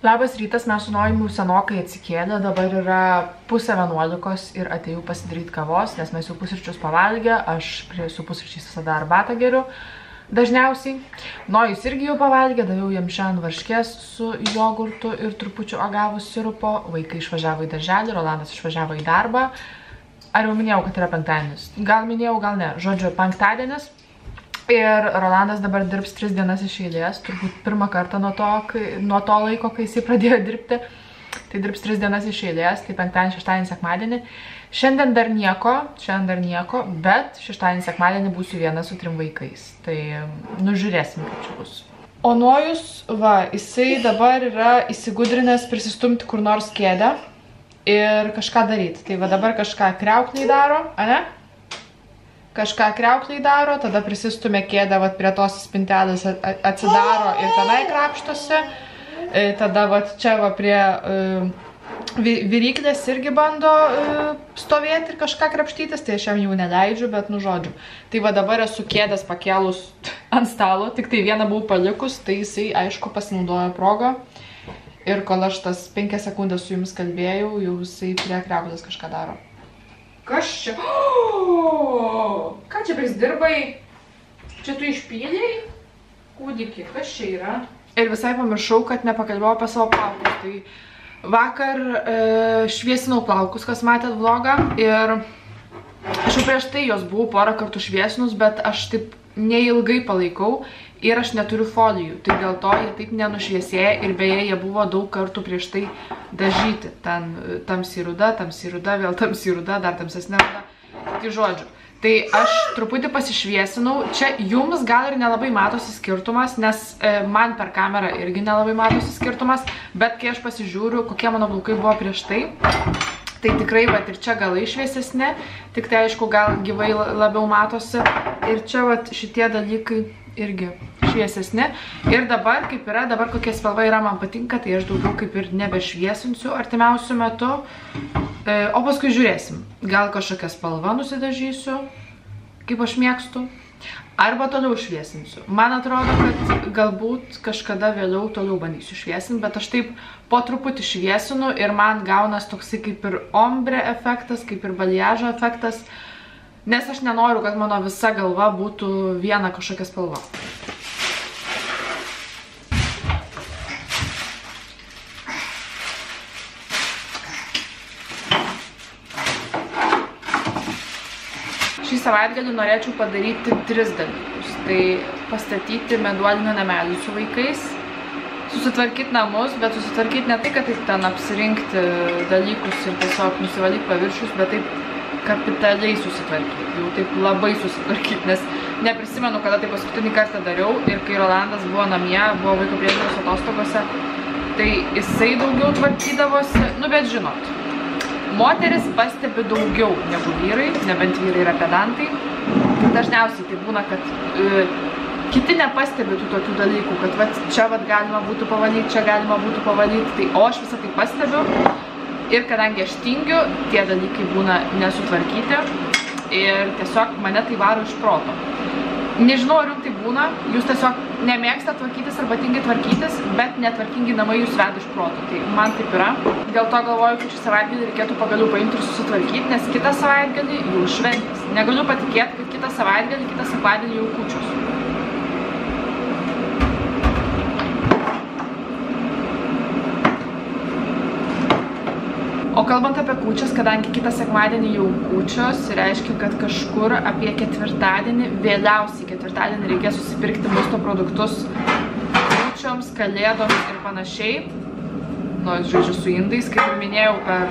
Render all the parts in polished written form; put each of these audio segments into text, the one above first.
Labas rytas, mes su Noimu senokai atsikėlė, dabar yra 10:30 ir atėjau pasidaryti kavos, nes mes jau pusryčius pavalgę, aš su pusryčiais visada arbatą geriu. Dažniausiai. Nojus irgi jau pavalgė, daviau jam šiandien varškės su jogurtu ir trupučiu agavos sirupo, vaikai išvažiavo į darželį, Rolandas išvažiavo į darbą. Ar jau minėjau, kad yra penktadienis? Gal minėjau, gal ne. Žodžiu, penktadienis. Ir Rolandas dabar dirbs 3 dienas iš eilės, turbūt pirmą kartą nuo to laiko, kai jisai pradėjo dirbti. Tai dirbs 3 dienas iš eilės, tai penktadienį, šeštadienį, sekmadienį. Šiandien dar nieko, bet šeštadienį, sekmadienį būsiu viena su 3 vaikais. Tai nužiūrėsim, kaip čia bus. O Nojus, va, jisai dabar yra įsigudrinęs prisistumti kur nors kėdę ir kažką daryti. Tai va dabar kažką kriaukliai daro, ane? Kažką kriaukliai daro, tada prisistumė kėdę prie tos spintelės, atsidaro ir tenai krapštosi. Tada čia prie viryklės irgi bando stovėti ir kažką krapštytis, tai aš jam jau neleidžiu, bet nu žodžiu. Tai va dabar esu kėdės pakėlus ant stalo, tik tai vieną buvau palikus, tai jisai aišku pasinaudojo progą. Ir kol aš tas 5 sekundės su jumis kalbėjau, jau jisai prie kriauklės kažką daro. Kas čia? Ką čia prisidirbai? Čia tu išpylėjai? Kūdikį, kas čia yra? Ir visai pamiršau, kad nepakalbėjau apie savo plaukus. Tai vakar šviesinau plaukus, kas matėt vlogą. Ir aš jau prieš tai jos buvau porą kartų šviesinus, bet aš taip neilgai palaikau. Ir aš neturiu folijų, tai dėl to jie taip nenušviesėja ir beje, jie buvo daug kartų prieš tai dažyti. Ten tamsiai ruda, vėl tamsiai ruda, dar tamsesnė ruda. Tai žodžiu, tai aš truputį pasišviesinau. Čia jums gal ir nelabai matosi skirtumas, nes man per kamerą irgi nelabai matosi skirtumas, bet kai aš pasižiūriu, kokie mano plaukai buvo prieš tai, tai tikrai vat ir čia galai šviesesni, tik tai aišku gal gyvai labiau matosi. Ir čia vat šitie dalykai irgi šviesesni. Ir dabar kaip yra, dabar kokia spalva yra, man patinka, tai aš daugiau kaip ir nebešviesinsiu artimiausiu metu. O paskui žiūrėsim. Gal kažkokią spalvą nusidažysiu, kaip aš mėgstu. Arba toliau šviesinsiu. Man atrodo, kad galbūt kažkada vėliau toliau bandysiu šviesinti, bet aš taip po truputį šviesinu ir man gaunas toksai kaip ir ombre efektas, kaip ir baliažo efektas. Nes aš nenoriu, kad mano visa galva būtų viena kažkokia spalva. Šį savaitgalį norėčiau padaryti 3 dalykus. Tai pastatyti meduolinį namelį su vaikais, susitvarkyti namus, bet susitvarkyti ne tai, kad taip ten apsirinkti dalykus ir tiesiog nusivalyti paviršius, bet taip kapitaliai susitvarkyti, jau taip labai susitvarkyti, nes neprisimenu, kada tai paskutinį kartą dariau ir kai Rolandas buvo namie, buvo vaiko priežiūros atostogose, tai jisai daugiau tvarkydavosi, nu bet žinot, moteris pastebi daugiau negu vyrai, nebent vyrai yra pedantai, dažniausiai tai būna, kad kiti nepastebi tų tokių dalykų, kad vat, čia vat galima būtų pavalyti, čia galima būtų pavalyti, tai o aš visą tai pastebiu. Ir kadangi aš tingiu, tie dalykai būna nesutvarkyti ir tiesiog mane tai varo iš proto. Nežinau, ar jums tai būna, jūs tiesiog nemėgstate tvarkytis arba tingi tvarkytis, bet netvarkingi namai jūs veda iš proto. Tai man taip yra. Dėl to galvoju, kad šį savaitgalį reikėtų pagaliau paimti ir susitvarkyti, nes kitą savaitgalį jau šventės. Negaliu patikėti, kad kitą savaitgalį, kitą sekmadienį jau kūčios. O kalbant apie kūčias, kadangi kitą sekmadienį jau kūčios, reiškia, kad kažkur apie ketvirtadienį, vėliausiai ketvirtadienį reikės susipirkti maisto produktus kūčioms, kalėdoms ir panašiai. Nu, žodžiu, su indais, kaip ir minėjau, per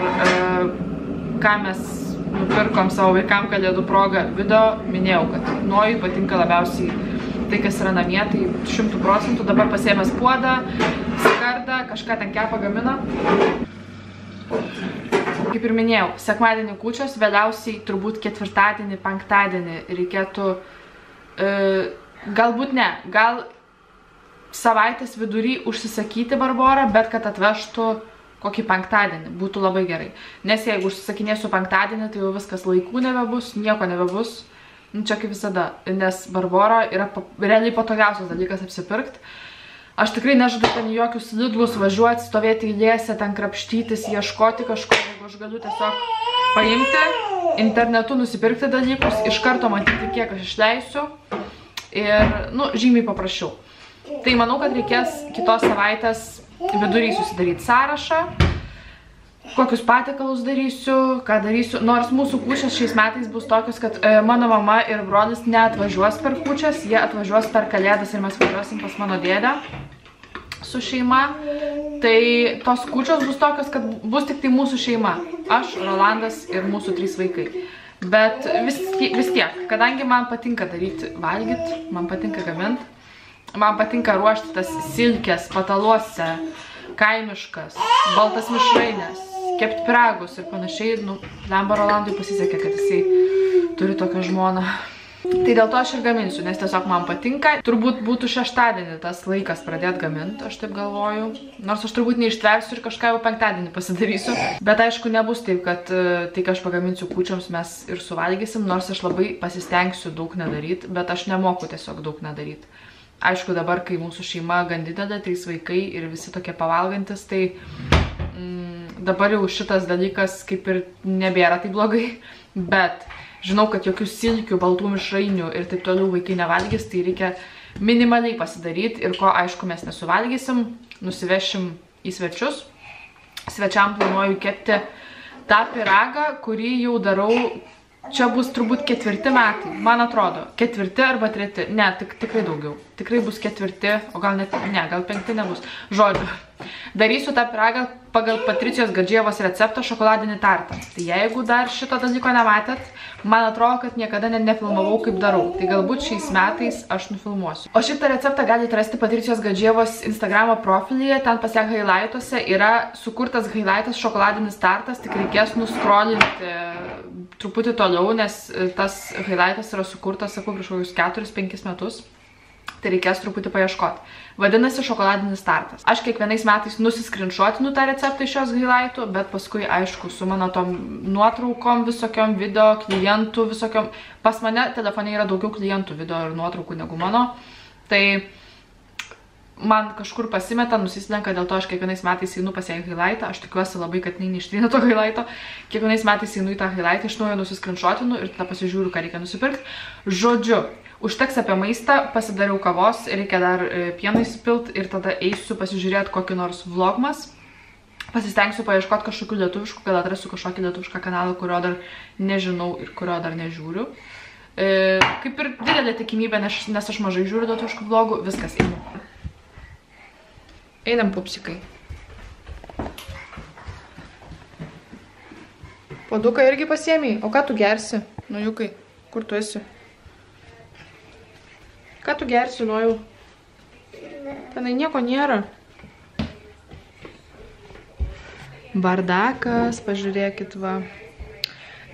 ką mes nupirkom savo vaikam kalėdų progą video, minėjau, kad Nojui patinka labiausiai tai, kas yra namie, tai 100%. Dabar pasiėmęs puodą, skardą, kažką ten kepa gamina. Kaip ir minėjau, sekmadienį kūčios, vėliausiai turbūt ketvirtadienį, penktadienį reikėtų, galbūt ne, gal savaitės vidury užsisakyti barborą, bet kad atvežtų kokį penktadienį, būtų labai gerai. Nes jeigu užsisakinėsiu penktadienį, tai jau viskas laikų nebebus, nieko nebebus. Čia kaip visada, nes barbora yra realiai patogiausias dalykas apsipirkti. Aš tikrai nežadu ten jokius Lidlus važiuoti, stovėti eilėse, ten krapštytis, ieškoti kažko, jeigu aš galiu tiesiog paimti, internetu nusipirkti dalykus, iš karto matyti, kiek aš išleisiu ir, nu, žymiai paprasčiau. Tai manau, kad reikės kitos savaitės viduriai susidaryti sąrašą, kokius patiekalus darysiu, ką darysiu. Nors mūsų kūčias šiais metais bus tokios, kad mano mama ir brolis neatvažiuos per kūčias, jie atvažiuos per Kalėdas ir mes važiuosim pas mano dėdę su šeima. Tai tos kūčios bus tokios, kad bus tik tai mūsų šeima. Aš, Rolandas ir mūsų 3 vaikai. Bet vis tiek, kadangi man patinka daryti valgyti, man patinka gaminti, man patinka ruošti tas silkės pataluose, kaimiškas, baltas mišrainės, kepti pyragus ir panašiai, nu, lemba Rolandui pasisekė, kad jisai turi tokią žmoną. Tai dėl to aš ir gaminsiu, nes tiesiog man patinka. Turbūt būtų šeštadienį tas laikas pradėti gaminti, aš taip galvoju. Nors aš turbūt neištversiu ir kažką jau penktadienį pasidarysiu. Bet aišku, nebus taip, kad tai, ką aš pagaminsiu kūčioms, mes ir suvalgysim. Nors aš labai pasistengsiu daug nedaryti, bet aš nemoku tiesiog daug nedaryti. Aišku, dabar, kai mūsų šeima gan didelė, 3 vaikai ir visi tokie pavalgantis, tai dabar jau šitas dalykas kaip ir nebėra taip blogai, bet žinau, kad jokių silkių, baltų mišrainių ir taip toliau vaikai nevalgys, tai reikia minimaliai pasidaryti ir ko, aišku, mes nesuvalgysim, nusivešim į svečius. Svečiam planuoju kepti tą pyragą, kurį jau darau, čia bus turbūt 4 metai, man atrodo, 4 arba 3, ne, tikrai daugiau, tikrai bus 4, o gal net, ne, gal 5 nebus, žodžiu. Darysiu tą pyragą pagal Patricijos Gadžievos receptą šokoladinį tartą. Tai jeigu dar šito dalyko nematėt, man atrodo, kad niekada nefilmavau kaip darau. Tai galbūt šiais metais aš nufilmuosiu. O šitą receptą galite rasti Patricijos Gadžievos Instagramo profilyje. Ten pas ją highlightuose yra sukurtas highlightas šokoladinis tartas. Tik reikės nuscrollinti truputį toliau, nes tas highlightas yra sukurtas, sakau, prieš kokius 4-5 metus. Tai reikės truputį paieškoti. Vadinasi šokoladinis tartas. Aš kiekvienais metais nusiskrinšotinu tą receptą iš šios highlightų, bet paskui, aišku, su mano tom nuotraukom visokiom, video, klientų visokiom. Pas mane telefone yra daugiau klientų video ir nuotraukų negu mano. Tai man kažkur pasimeta, nusislenka, dėl to aš kiekvienais metais einu pas ją į highlightą. Aš tikiuosi labai, kad neištrina to highlighto. Kiekvienais metais einu į tą highlightą, iš naujo nusiskrinšotinu ir tada pasižiūriu, ką reikia nusipirkti. Žodžiu, užteks apie maistą, pasidariau kavos, reikia dar pieną įsipilt ir tada eisiu pasižiūrėti kokį nors vlogmas. Pasistengsiu paieškoti kažkokių lietuviškų, gal atrasiu kažkokį lietuvišką kanalą, kurio dar nežinau ir kurio dar nežiūriu. Kaip ir didelė tikimybė, nes aš mažai žiūriu lietuviškų vlogų, viskas, einu. Einam, pupsikai. Puoduką irgi pasiėmei, o ką tu gersi? Nujukai, kur tu esi? Ką tu gersi, Nojau? Tenai nieko nėra. Bardakas, pažiūrėkit, va.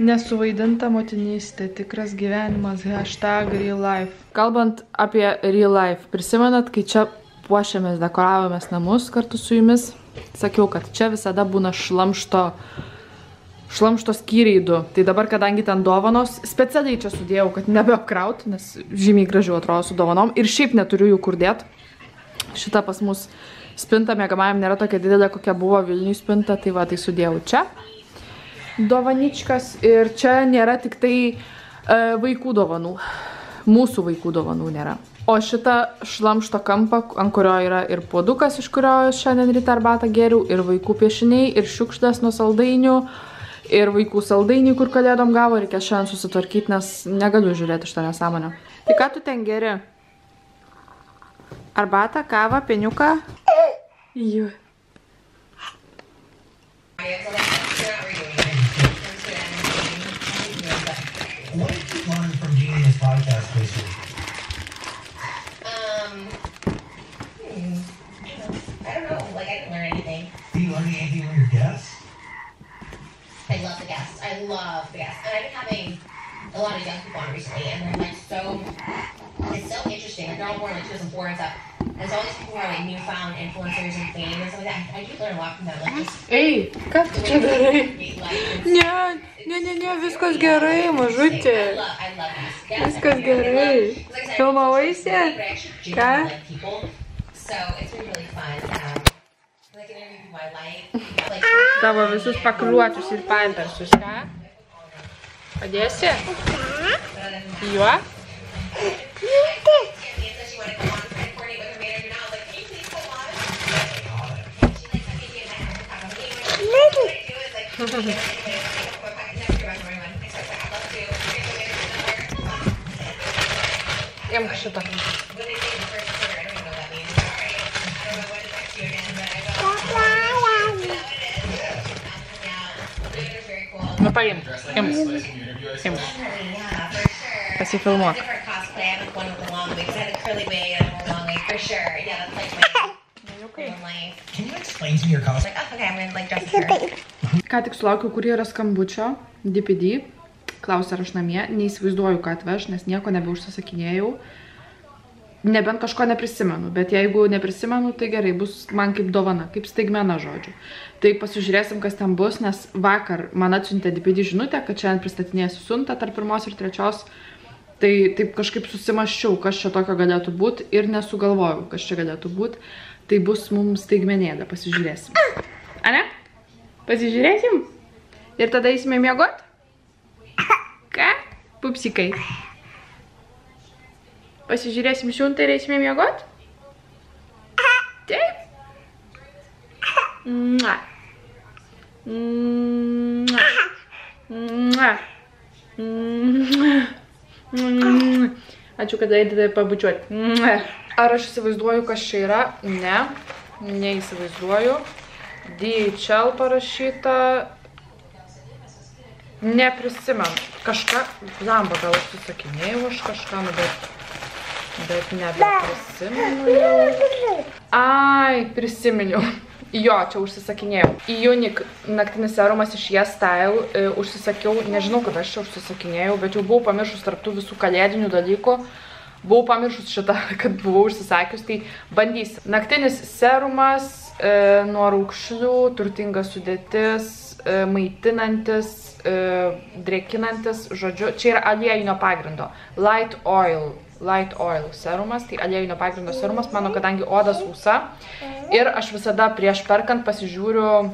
Nesuvaidinta motinystė, tikras gyvenimas, #reallife. Kalbant apie real life, prisimenat, kai čia puošėmės, dekoravomės namus kartu su jumis, sakiau, kad čia visada būna šlamšto skyriai 2. Tai dabar, kadangi ten dovanos, specialiai čia sudėjau, kad nebeapkraut, nes žymiai gražiau atrodo su dovanom. Ir šiaip neturiu jų kur dėt. Šita pas mus spinta miegamajam nėra tokia didelė, kokia buvo Vilniui spinta, tai va, tai sudėjau čia. Dovaničkas ir čia nėra tik tai vaikų dovanų. Mūsų vaikų dovanų nėra. O šitą šlamšto kampą, ant kurio yra ir puodukas, iš kurio šiandien ryte arbatą geriau, ir vaikų piešiniai, ir šiukšlės nuo saldainių, ir vaikų saldainiai, kur kalėdom gavo, reikia šiandien susitvarkyti, nes negaliu žiūrėti šitą nesąmonę. Tai ką tu ten geri? Arbatą, kavą, pieniuką? Jų. I don't know, like I didn't learn anything. Do you learn anything from your guests? I love the guests. I love the guests. And I've been having a lot of young people on recently, and they're like it's so interesting. Like they're all born like 2004 and stuff. And so all these people are like newfound influencers and fame and stuff like that. I do learn a lot from them. Like just Ei, ką tu čia darai? Ne, viskas gerai, mažutė. I love these. Viskas gerai. Filmavaisi? Ką? So it's been really fun. Like interview people I like. Tavo visus pakruočius ir pampersus, ką? Padėsi? Juo? Imk šitą. Nu paimk, imk. Pasifilmuok. Ką tik sulaukiau kurjerio skambučio, DPD, klausė ar aš namie, neįsivaizduoju, ką atveš, nes nieko nebeužsisakinėjau, nebent kažko neprisimenu, bet jeigu neprisimenu, tai gerai, bus man kaip dovana, kaip staigmena žodžiu. Tai pasižiūrėsim, kas ten bus, nes vakar man atsiuntė DPD žinutę, kad šiandien pristatinėsiu siuntą tarp 1 ir 3, tai taip kažkaip susimaščiau, kas čia tokio galėtų būti ir nesugalvojau, kas čia galėtų būti, tai bus mums staigmenėlė, pasižiūrėsim. Ane? Pasižiūrėsim? Ir tada eisime miegot? Ką? Pupsikai. Pasižiūrėsim siuntą ir eisime miegot? Taip? Mua. Mua. Mua. Ačiū, kad eidate pabučiuoti. Ar aš įsivaizduoju, kas čia yra? Ne, neįsivaizduoju. DHL parašyta. Neprisimenu. Kažką, lamba, gal užsisakinėjau aš kažką, bet nebeprisimenu jau. Ai, prisiminiau. Jo, čia užsisakinėjau. Unique naktinis serumas iš Yes Style užsisakiau, nežinau, kad aš čia užsisakinėjau, bet jau buvau pamiršus tarptų visų kalėdinių dalykų. Buvau pamiršus šitą, kad buvau užsisakius, tai bandysim. Naktinis serumas, nuo raukšlių, turtingas sudėtis, maitinantis, drėkinantis, žodžiu, čia yra aliejinio pagrindo. Light oil serumas, tai aliejinio pagrindo serumas, mano kadangi oda sausa ir aš visada prieš perkant pasižiūriu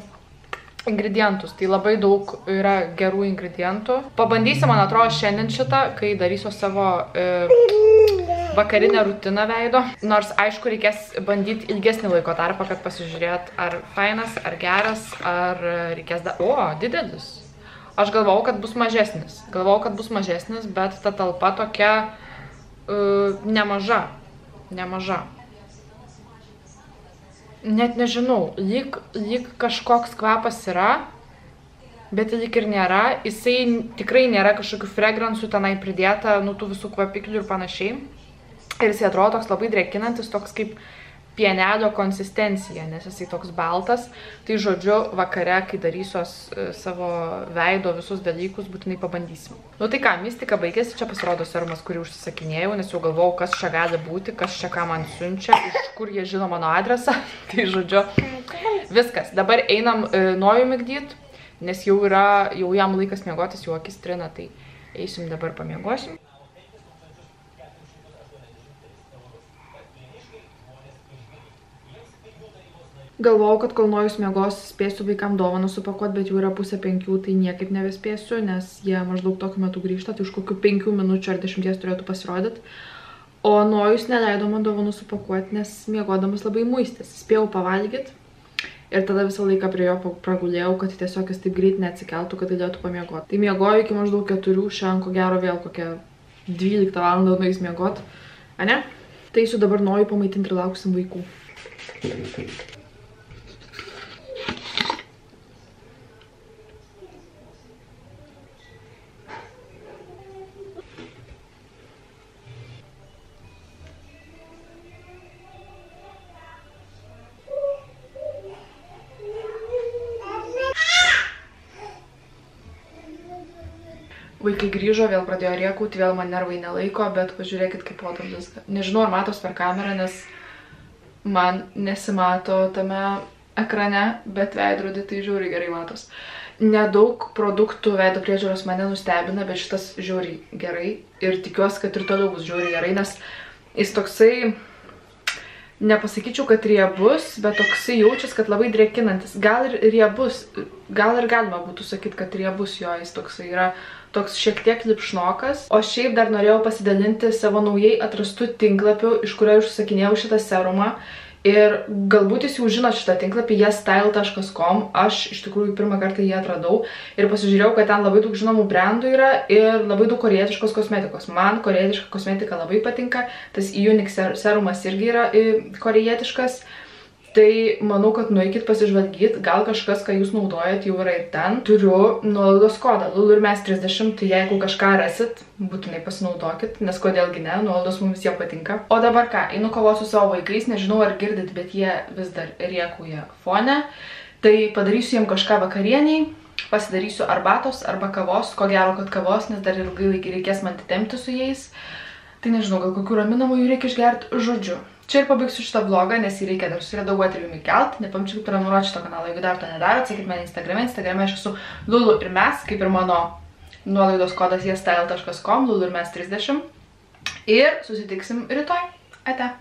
ingredientus, tai labai daug yra gerų ingredientų. Pabandysiu, man atrodo, šiandien šitą, kai darysiu savo vakarinę rutiną veido, nors aišku reikės bandyti ilgesnį laiko tarpą, kad pasižiūrėt ar fainas, ar geras, ar reikės O, didelis. Aš galvojau, kad bus mažesnis, bet ta talpa tokia nemaža. Net nežinau, lyg kažkoks kvapas yra, bet lyg ir nėra. Jisai tikrai nėra kažkokių fragransų tenai pridėta, nu tų visų kvapiklių ir panašiai. Ir jisai atrodo toks labai drėkinantis, toks kaip pienelio konsistencija, nes jisai toks baltas. Tai žodžiu, vakare, kai darysiuos savo veido visus dalykus, būtinai pabandysim. Nu tai ką, mistika baigėsi, čia pasirodo serumas, kurį užsisakinėjau, nes jau galvojau, kas čia gali būti, kas čia ką man siunčia, iš kur jie žino mano adresą. Tai žodžiu, viskas. Dabar einam Nojų migdyt, nes jau jam laikas miegotis, jau akis trina, tai eisim dabar pamiegosim. Galvojau, kad kol Nojus miegos, spėsiu vaikam dovanų supakuoti, bet jau yra 4:30, tai niekaip nebespėsiu, nes jie maždaug tokiu metu grįžta, tai už kokių 5 minučių ar 10 turėtų pasirodyti. O Nojus neleido man dovanų supakuoti, nes miegodamas labai muistis. Spėjau pavalgyti ir tada visą laiką prie jo pragulėjau, kad tiesiog jis taip greit neatsikeltų, kad galėtų pamiegoti. Tai miegoju iki maždaug 4, šiandien ko gero vėl kokią 12 valandą nueis miegoti. Ane? Tai eisiu dabar Nojų pamaitinti ir lauksim vaikų. Vaikai grįžo, vėl pradėjo rėkauti, vėl man nervai nelaiko, bet pažiūrėkit, kaip podam viską. Nežinau, ar matos per kamerą, nes man nesimato tame ekrane, bet veidrodį tai žiauriai gerai matos. Nedaug produktų veido priežiūros mane nustebina, bet šitas žiauriai gerai ir tikiuosi, kad ir toliau bus žiauriai gerai, nes jis toksai nepasakyčiau, kad riebus, bet toksai jaučias, kad labai drėkinantis. Gal ir riebus, gal ir galima būtų sakyti, kad riebus jo, jis toksai yra toks šiek tiek lipšnokas. O šiaip dar norėjau pasidalinti savo naujai atrastų tinklapių, iš kurio užsakinėjau šitą serumą. Ir galbūt jūs jau žinot šitą tinklapį, yesstyle.com, aš iš tikrųjų pirmą kartą jį atradau ir pasižiūrėjau, kad ten labai daug žinomų brandų yra ir labai daug korejietiškos kosmetikos. Man korejietiška kosmetika labai patinka, tas Unique serumas irgi yra korejietiškas. Tai manau, kad nueikit pasižvalgyt, gal kažkas, ką jūs naudojat, jau yra ir ten. Turiu nuolaidos kodą LULURMES30, tai jeigu kažką rasit, būtinai pasinaudokit, nes kodėlgi ne, nuolaidos mums visiems patinka. O dabar ką, einu kovoti su savo vaikais, nežinau ar girdit, bet jie vis dar riekauja fone. Tai padarysiu jiems kažką vakarieniai, pasidarysiu arbatos arba kavos, ko gero, kad kavos, nes dar ilgai reikės man tempti su jais. Tai nežinau, gal kokių raminamų jų reikia išgerti, žodžiu. Čia ir pabaigsiu šitą vlogą, nes jį reikia dar suredaguoti ir jums įkelt. Nepamirškit prenumeruoti šitą kanalą, jeigu dar to nedarot, sekit mane Instagrame aš esu Lulu ir mes, kaip ir mano nuolaidos kodas yesstyle.com, LULURMES30. Ir susitiksim rytoj. Ate.